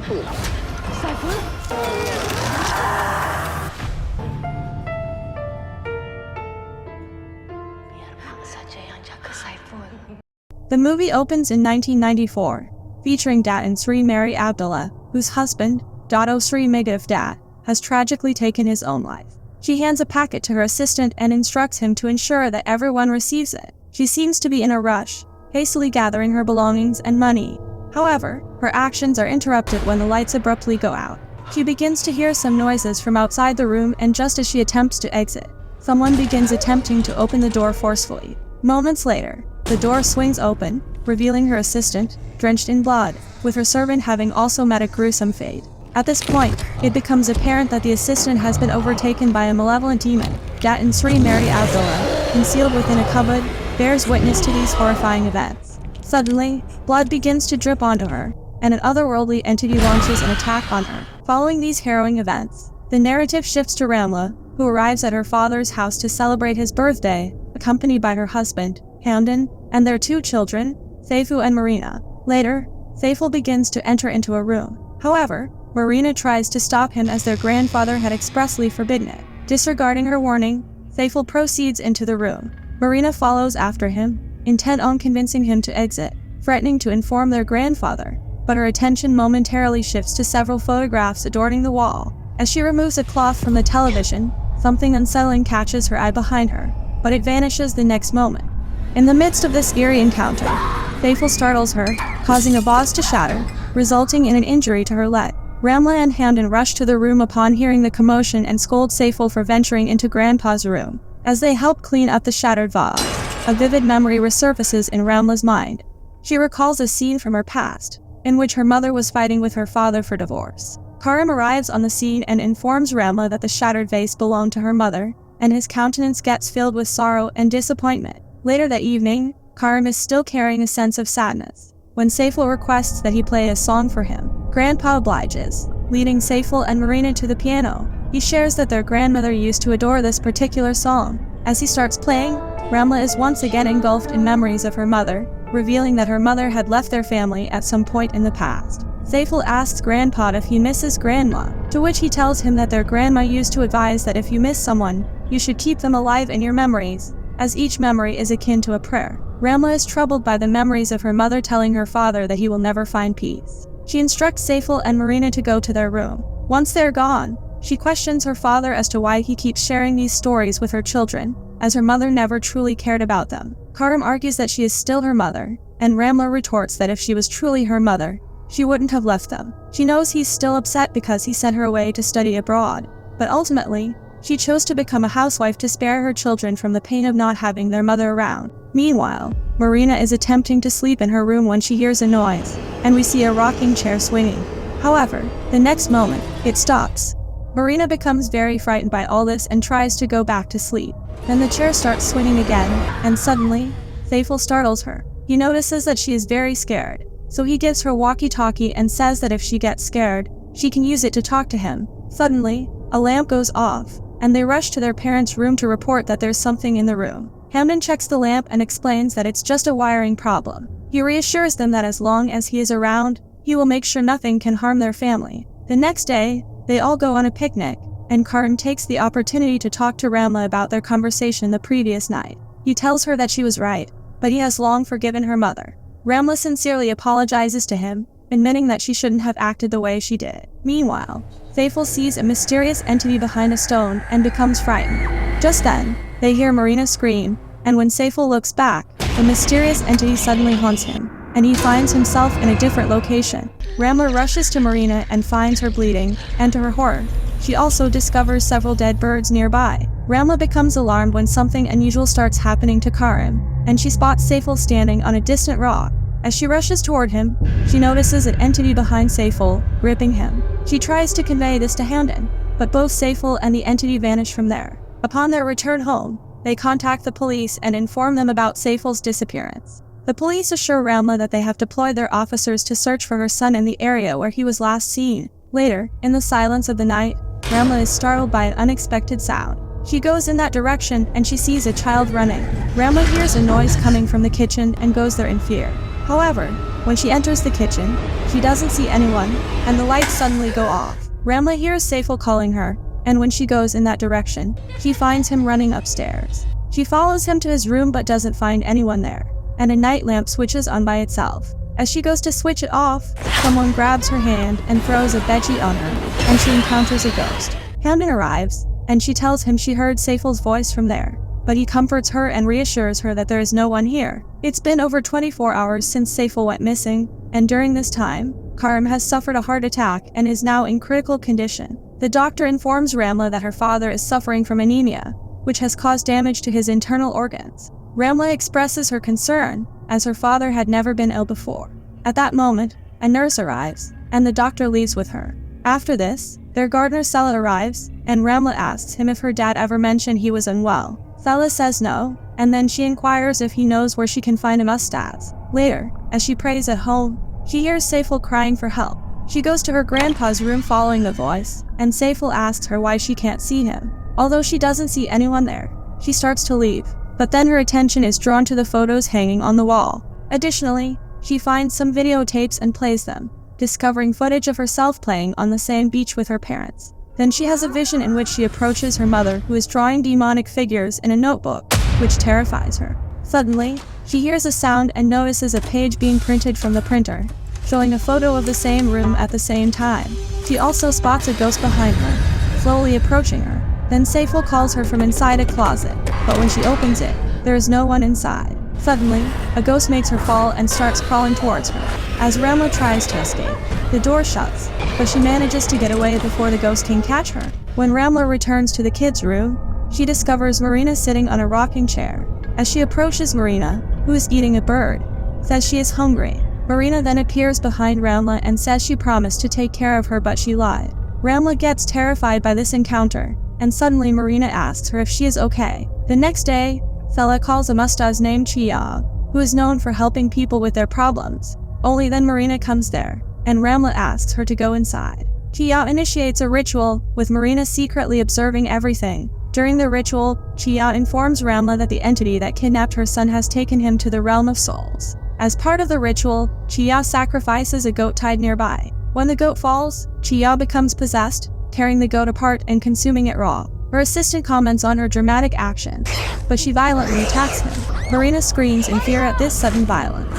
ปืนเหรอ The movie opens in 1994, featuring Dat Sri Mary Abdullah, whose husband, Dato Sri Megaf Dat, has tragically taken his own life. She hands a packet to her assistant and instructs him to ensure that everyone receives it. She seems to be in a rush, hastily gathering her belongings and money. However, her actions are interrupted when the lights abruptly go out. She begins to hear some noises from outside the room, and just as she attempts to exit, someone begins attempting to open the door forcefully. Moments later, the door swings open, revealing her assistant, drenched in blood, with her servant having also met a gruesome fate. At this point, it becomes apparent that the assistant has been overtaken by a malevolent demon. Dat Sri Mary Abdullah, concealed within a cupboard, bears witness to these horrifying events. Suddenly, blood begins to drip onto her, and an otherworldly entity launches an attack on her. Following these harrowing events, the narrative shifts to Ramlah, who arrives at her father's house to celebrate his birthday, accompanied by her husband, Hamdan, and their 2 children, Saifu and Marina. Later, Saiful begins to enter into a room. However, Marina tries to stop him as their grandfather had expressly forbidden it. Disregarding her warning, Saiful proceeds into the room. Marina follows after him, intent on convincing him to exit, threatening to inform their grandfather, but her attention momentarily shifts to several photographs adorning the wall. As she removes a cloth from the television, something unsettling catches her eye behind her, but it vanishes the next moment. In the midst of this eerie encounter, Saiful startles her, causing a vase to shatter, resulting in an injury to her leg. Ramlah and Hamdan rush to the room upon hearing the commotion and scold Saiful for venturing into Grandpa's room. As they help clean up the shattered vase, a vivid memory resurfaces in Ramlah's mind. She recalls a scene from her past, in which her mother was fighting with her father for divorce. Karim arrives on the scene and informs Ramlah that the shattered vase belonged to her mother, and his countenance gets filled with sorrow and disappointment. Later that evening, Karim is still carrying a sense of sadness. When Saiful requests that he play a song for him, Grandpa obliges, leading Saiful and Marina to the piano. He shares that their grandmother used to adore this particular song. As he starts playing, Ramlah is once again engulfed in memories of her mother, revealing that her mother had left their family at some point in the past. Saiful asks Grandpa if he misses Grandma, to which he tells him that their grandma used to advise that if you miss someone, you should keep them alive in your memories, as each memory is akin to a prayer. Ramlah is troubled by the memories of her mother telling her father that he will never find peace. She instructs Saiful and Marina to go to their room. Once they're gone, she questions her father as to why he keeps sharing these stories with her children, as her mother never truly cared about them. Karim argues that she is still her mother, and Ramlah retorts that if she was truly her mother, she wouldn't have left them. She knows he's still upset because he sent her away to study abroad, but ultimately, she chose to become a housewife to spare her children from the pain of not having their mother around. Meanwhile, Marina is attempting to sleep in her room when she hears a noise, and we see a rocking chair swinging. However, the next moment, it stops. Marina becomes very frightened by all this and tries to go back to sleep. Then the chair starts swinging again, and suddenly, Saiful startles her. He notices that she is very scared, so he gives her walkie-talkie and says that if she gets scared, she can use it to talk to him. Suddenly, a lamp goes off, and they rush to their parents' room to report that there's something in the room. Hamdan checks the lamp and explains that it's just a wiring problem. He reassures them that as long as he is around, he will make sure nothing can harm their family. The next day, they all go on a picnic, and Karim takes the opportunity to talk to Ramlah about their conversation the previous night. He tells her that she was right, but he has long forgiven her mother. Ramlah sincerely apologizes to him, admitting that she shouldn't have acted the way she did. Meanwhile, Saiful sees a mysterious entity behind a stone and becomes frightened. Just then, they hear Marina scream, and when Saiful looks back, the mysterious entity suddenly haunts him, and he finds himself in a different location. Ramlah rushes to Marina and finds her bleeding, and to her horror, she also discovers several dead birds nearby. Ramlah becomes alarmed when something unusual starts happening to Karim, and she spots Saiful standing on a distant rock. As she rushes toward him, she notices an entity behind Saiful, gripping him. She tries to convey this to Hamdan, but both Saiful and the entity vanish from there. Upon their return home, they contact the police and inform them about Saiful's disappearance. The police assure Ramlah that they have deployed their officers to search for her son in the area where he was last seen. Later, in the silence of the night, Ramlah is startled by an unexpected sound. She goes in that direction and she sees a child running. Ramlah hears a noise coming from the kitchen and goes there in fear. However, when she enters the kitchen, she doesn't see anyone, and the lights suddenly go off. Ramlah hears Saiful calling her, and when she goes in that direction, she finds him running upstairs. She follows him to his room but doesn't find anyone there, and a night lamp switches on by itself. As she goes to switch it off, someone grabs her hand and throws a bedsheet on her, and she encounters a ghost. Hamdan arrives, and she tells him she heard Saiful's voice from there, but he comforts her and reassures her that there is no one here. It's been over 24 hours since Saiful went missing, and during this time, Karim has suffered a heart attack and is now in critical condition. The doctor informs Ramlah that her father is suffering from anemia, which has caused damage to his internal organs. Ramlah expresses her concern, as her father had never been ill before. At that moment, a nurse arrives, and the doctor leaves with her. After this, their gardener Salah arrives, and Ramlah asks him if her dad ever mentioned he was unwell. Salah says no, and then she inquires if he knows where she can find a mustaz. Later, as she prays at home, she hears Saiful crying for help. She goes to her grandpa's room following the voice, and Saiful asks her why she can't see him. Although she doesn't see anyone there, she starts to leave, but then her attention is drawn to the photos hanging on the wall. Additionally, she finds some videotapes and plays them, discovering footage of herself playing on the same beach with her parents. Then she has a vision in which she approaches her mother, who is drawing demonic figures in a notebook, which terrifies her. Suddenly, she hears a sound and notices a page being printed from the printer, showing a photo of the same room at the same time. She also spots a ghost behind her, slowly approaching her. Then Saiful calls her from inside a closet, but when she opens it, there is no one inside. Suddenly, a ghost makes her fall and starts crawling towards her. As Ramlah tries to escape, the door shuts, but she manages to get away before the ghost can catch her. When Ramlah returns to the kids' room, she discovers Marina sitting on a rocking chair. As she approaches Marina, who is eating a bird, says she is hungry. Marina then appears behind Ramlah and says she promised to take care of her, but she lied. Ramlah gets terrified by this encounter, and suddenly Marina asks her if she is okay. The next day, Salah calls a mustaz named Chia, who is known for helping people with their problems. Only then Marina comes there, and Ramlah asks her to go inside. Chia initiates a ritual, with Marina secretly observing everything. During the ritual, Chia informs Ramlah that the entity that kidnapped her son has taken him to the realm of souls. As part of the ritual, Chia sacrifices a goat tied nearby. When the goat falls, Chia becomes possessed, tearing the goat apart and consuming it raw. Her assistant comments on her dramatic actions, but she violently attacks him. Marina screams in fear at this sudden violence.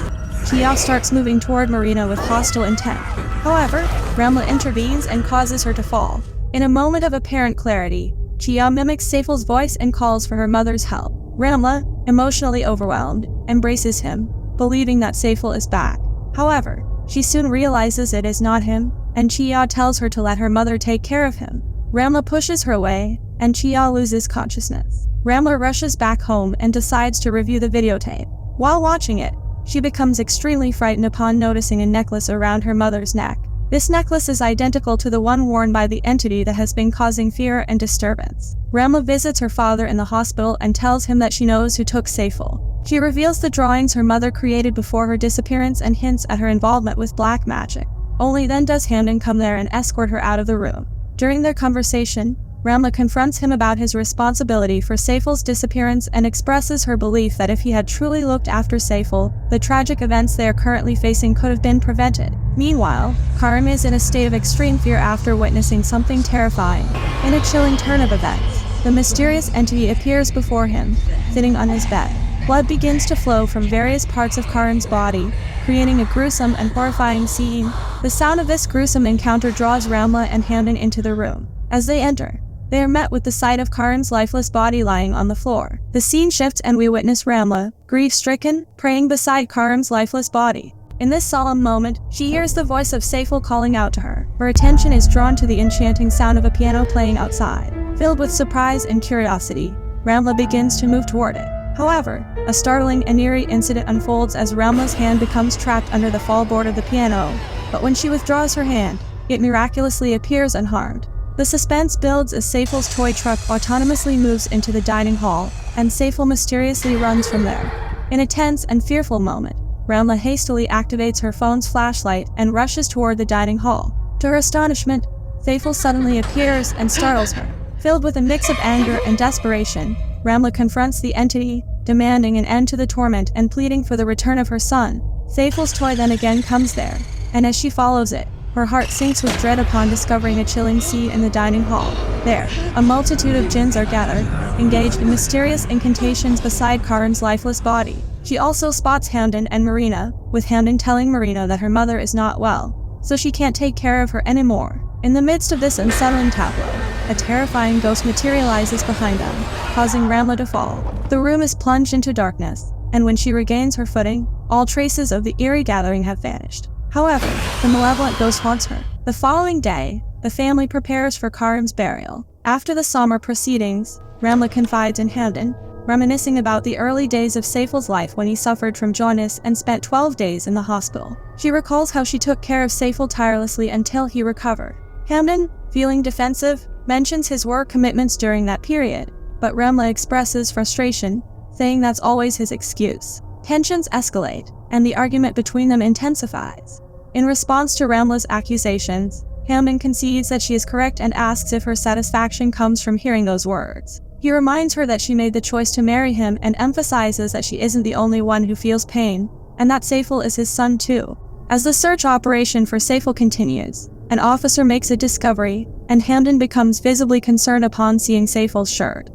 Chia starts moving toward Marina with hostile intent. However, Ramlah intervenes and causes her to fall. In a moment of apparent clarity, Chia mimics Saiful's voice and calls for her mother's help. Ramlah, emotionally overwhelmed, embraces him, believing that Saiful is back. However, she soon realizes it is not him, and Chia tells her to let her mother take care of him. Ramlah pushes her away, and Chia loses consciousness. Ramlah rushes back home and decides to review the videotape. While watching it, she becomes extremely frightened upon noticing a necklace around her mother's neck. This necklace is identical to the one worn by the entity that has been causing fear and disturbance. Ramlah visits her father in the hospital and tells him that she knows who took Saiful. She reveals the drawings her mother created before her disappearance and hints at her involvement with black magic. Only then does Hamdan come there and escort her out of the room. During their conversation, Ramlah confronts him about his responsibility for Saiful's disappearance and expresses her belief that if he had truly looked after Saiful, the tragic events they are currently facing could have been prevented. Meanwhile, Karim is in a state of extreme fear after witnessing something terrifying. In a chilling turn of events, the mysterious entity appears before him, sitting on his bed. Blood begins to flow from various parts of Karim's body, creating a gruesome and horrifying scene. The sound of this gruesome encounter draws Ramlah and Hamdan into the room. As they enter, they are met with the sight of Karim's lifeless body lying on the floor. The scene shifts and we witness Ramlah, grief-stricken, praying beside Karim's lifeless body. In this solemn moment, she hears the voice of Saiful calling out to her. Her attention is drawn to the enchanting sound of a piano playing outside. Filled with surprise and curiosity, Ramlah begins to move toward it. However, a startling and eerie incident unfolds as Ramlah's hand becomes trapped under the fallboard of the piano, but when she withdraws her hand, it miraculously appears unharmed. The suspense builds as Saiful's toy truck autonomously moves into the dining hall, and Saiful mysteriously runs from there. In a tense and fearful moment, Ramlah hastily activates her phone's flashlight and rushes toward the dining hall. To her astonishment, Saiful suddenly appears and startles her. Filled with a mix of anger and desperation, Ramlah confronts the entity, demanding an end to the torment and pleading for the return of her son. Seyful's toy then again comes there, and as she follows it, her heart sinks with dread upon discovering a chilling scene in the dining hall. There, a multitude of jinns are gathered, engaged in mysterious incantations beside Karim's lifeless body. She also spots Hamdan and Marina, with Hamdan telling Marina that her mother is not well, so she can't take care of her anymore. In the midst of this unsettling tableau, a terrifying ghost materializes behind them, causing Ramlah to fall. The room is plunged into darkness, and when she regains her footing, all traces of the eerie gathering have vanished. However, the malevolent ghost haunts her. The following day, the family prepares for Karim's burial. After the somber proceedings, Ramlah confides in Hamdan, reminiscing about the early days of Seyful's life when he suffered from jaundice and spent 12 days in the hospital. She recalls how she took care of Seyful tirelessly until he recovered. Hamdan, feeling defensive, mentions his work commitments during that period, but Ramlah expresses frustration, saying that's always his excuse. Tensions escalate, and the argument between them intensifies. In response to Ramlah's accusations, Hamdan concedes that she is correct and asks if her satisfaction comes from hearing those words. He reminds her that she made the choice to marry him and emphasizes that she isn't the only one who feels pain, and that Seyful is his son too. As the search operation for Seyful continues, an officer makes a discovery, and Hamdan becomes visibly concerned upon seeing Seyful's shirt.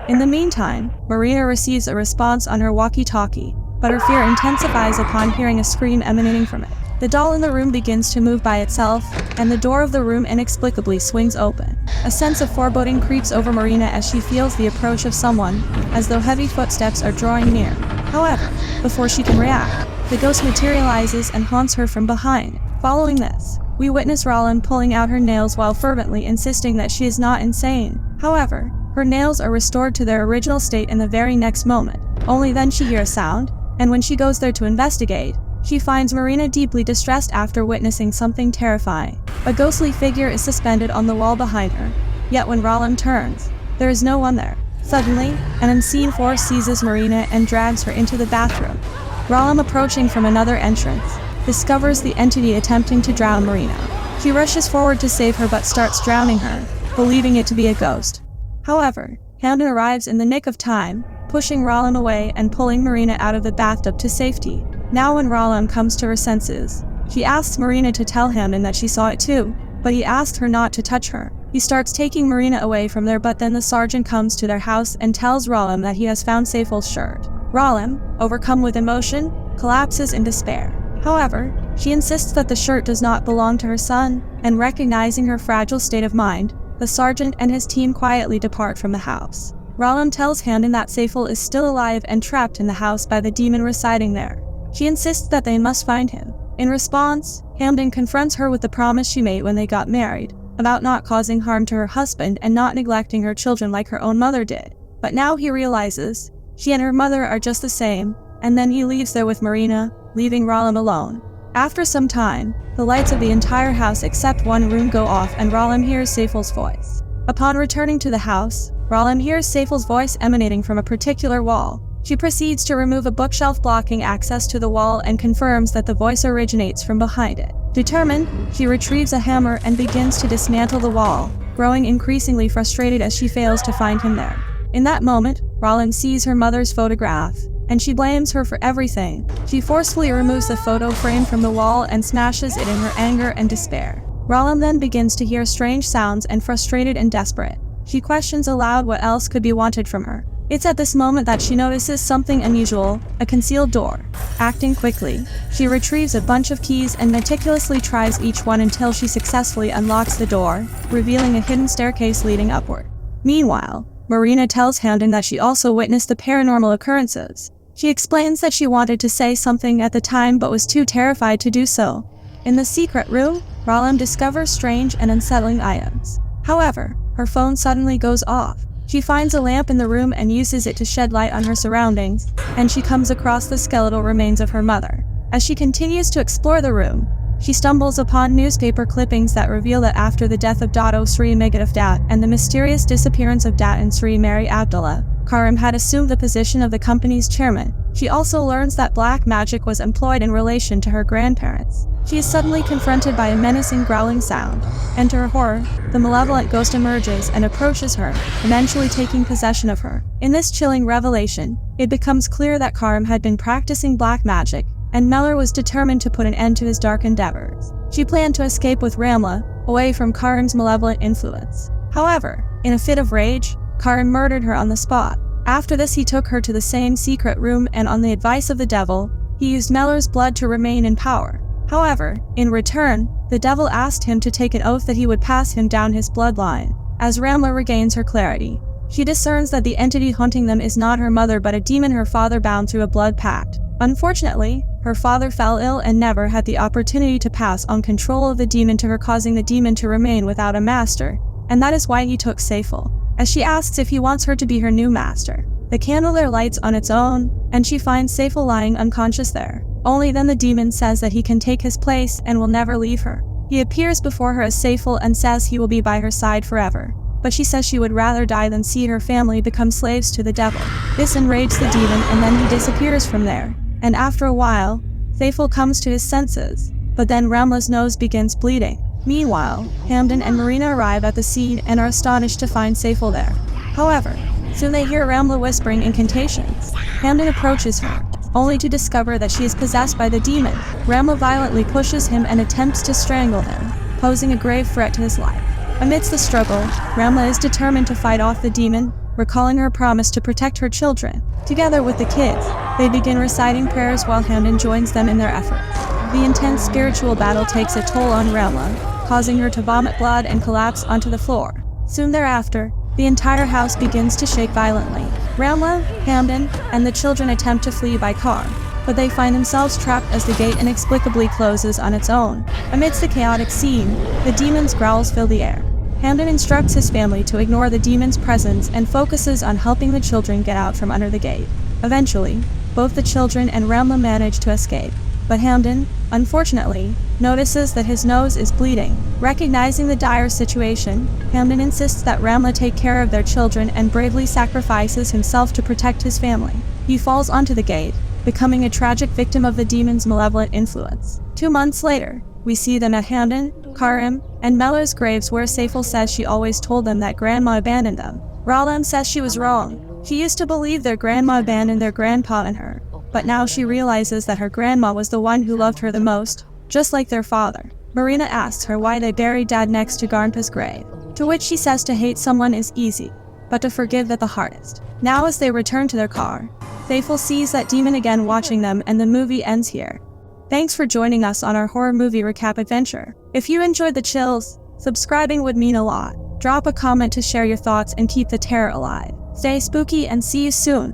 In the meantime, Marina receives a response on her walkie-talkie, but her fear intensifies upon hearing a scream emanating from it. The doll in the room begins to move by itself, and the door of the room inexplicably swings open. A sense of foreboding creeps over Marina as she feels the approach of someone, as though heavy footsteps are drawing near. However, before she can react, the ghost materializes and haunts her from behind. Following this, we witness Rahsia pulling out her nails while fervently insisting that she is not insane. However, her nails are restored to their original state in the very next moment. Only then she hears a sound, and when she goes there to investigate, she finds Marina deeply distressed after witnessing something terrifying. A ghostly figure is suspended on the wall behind her, yet when Rahsia turns, there is no one there. Suddenly, an unseen force seizes Marina and drags her into the bathroom. Rahsia, approaching from another entrance, discovers the entity attempting to drown Marina. She rushes forward to save her but starts drowning her, believing it to be a ghost. However, Hamdan arrives in the nick of time, pushing Rahsia away and pulling Marina out of the bathtub to safety. Now when Rahsia comes to her senses, she asks Marina to tell Hamdan that she saw it too, but he asks her not to touch her. He starts taking Marina away from there, but then the sergeant comes to their house and tells Rahsia that he has found Seyful's shirt. Rahsia, overcome with emotion, collapses in despair. However, she insists that the shirt does not belong to her son, and recognizing her fragile state of mind, the sergeant and his team quietly depart from the house. Rahsia tells Hamdan that Seyful is still alive and trapped in the house by the demon residing there. She insists that they must find him. In response, Hamdan confronts her with the promise she made when they got married, about not causing harm to her husband and not neglecting her children like her own mother did. But now he realizes she and her mother are just the same, and then he leaves there with Marina, leaving Rahsia alone. After some time, the lights of the entire house except one room go off and Rahsia hears Seyful's voice. Upon returning to the house, Rahsia hears Seyful's voice emanating from a particular wall. She proceeds to remove a bookshelf blocking access to the wall and confirms that the voice originates from behind it. Determined, she retrieves a hammer and begins to dismantle the wall, growing increasingly frustrated as she fails to find him there. In that moment, Rahsia sees her mother's photograph, and she blames her for everything. She forcefully removes the photo frame from the wall and smashes it in her anger and despair. Rahsia then begins to hear strange sounds and, frustrated and desperate, she questions aloud what else could be wanted from her. It's at this moment that she notices something unusual, a concealed door. Acting quickly, she retrieves a bunch of keys and meticulously tries each one until she successfully unlocks the door, revealing a hidden staircase leading upward. Meanwhile, Marina tells Hamdan that she also witnessed the paranormal occurrences. She explains that she wanted to say something at the time but was too terrified to do so. In the secret room, Rahsia discovers strange and unsettling items. However, her phone suddenly goes off. She finds a lamp in the room and uses it to shed light on her surroundings, and she comes across the skeletal remains of her mother. As she continues to explore the room, she stumbles upon newspaper clippings that reveal that after the death of Dato Sri Megadef Dat and the mysterious disappearance of Dat and Sri Mary Abdullah, Karim had assumed the position of the company's chairman. She also learns that black magic was employed in relation to her grandparents. She is suddenly confronted by a menacing growling sound, and to her horror, the malevolent ghost emerges and approaches her, eventually taking possession of her. In this chilling revelation, it becomes clear that Karim had been practicing black magic, and Mellor was determined to put an end to his dark endeavors. She planned to escape with Ramlah, away from Karim's malevolent influence. However, in a fit of rage, Karim murdered her on the spot. After this, he took her to the same secret room, and on the advice of the devil, he used Mellor's blood to remain in power. However, in return, the devil asked him to take an oath that he would pass him down his bloodline. As Ramlah regains her clarity, she discerns that the entity haunting them is not her mother but a demon her father bound through a blood pact. Unfortunately, her father fell ill and never had the opportunity to pass on control of the demon to her, causing the demon to remain without a master, and that is why he took Saiful. As she asks if he wants her to be her new master, the candle there lights on its own, and she finds Saiful lying unconscious there. Only then the demon says that he can take his place and will never leave her. He appears before her as Saiful and says he will be by her side forever, but she says she would rather die than see her family become slaves to the devil. This enrages the demon, and then he disappears from there. And after a while, Saiful comes to his senses, but then Ramlah's nose begins bleeding. Meanwhile, Hamdan and Marina arrive at the scene and are astonished to find Saiful there. However, soon they hear Ramlah whispering incantations. Hamdan approaches her, only to discover that she is possessed by the demon. Ramlah violently pushes him and attempts to strangle him, posing a grave threat to his life. Amidst the struggle, Ramlah is determined to fight off the demon, recalling her promise to protect her children. Together with the kids, they begin reciting prayers while Hamdan joins them in their efforts. The intense spiritual battle takes a toll on Ramlah, causing her to vomit blood and collapse onto the floor. Soon thereafter, the entire house begins to shake violently. Ramlah, Hamdan, and the children attempt to flee by car, but they find themselves trapped as the gate inexplicably closes on its own. Amidst the chaotic scene, the demon's growls fill the air. Hamdan instructs his family to ignore the demon's presence and focuses on helping the children get out from under the gate. Eventually, both the children and Ramlah manage to escape, but Hamdan, unfortunately, notices that his nose is bleeding. Recognizing the dire situation, Hamdan insists that Ramlah take care of their children and bravely sacrifices himself to protect his family. He falls onto the gate, becoming a tragic victim of the demon's malevolent influence. 2 months later, we see them at Hamdan, Karim, and Mellor's graves, where Saiful says she always told them that grandma abandoned them. Rahsia says she was wrong. She used to believe their grandma abandoned their grandpa and her, but now she realizes that her grandma was the one who loved her the most, just like their father. Marina asks her why they buried Dad next to Garmpa's grave, to which she says to hate someone is easy, but to forgive that the hardest. Now as they return to their car, Saiful sees that demon again watching them, and the movie ends here. Thanks for joining us on our horror movie recap adventure. If you enjoyed the chills, subscribing would mean a lot. Drop a comment to share your thoughts and keep the terror alive. Stay spooky and see you soon.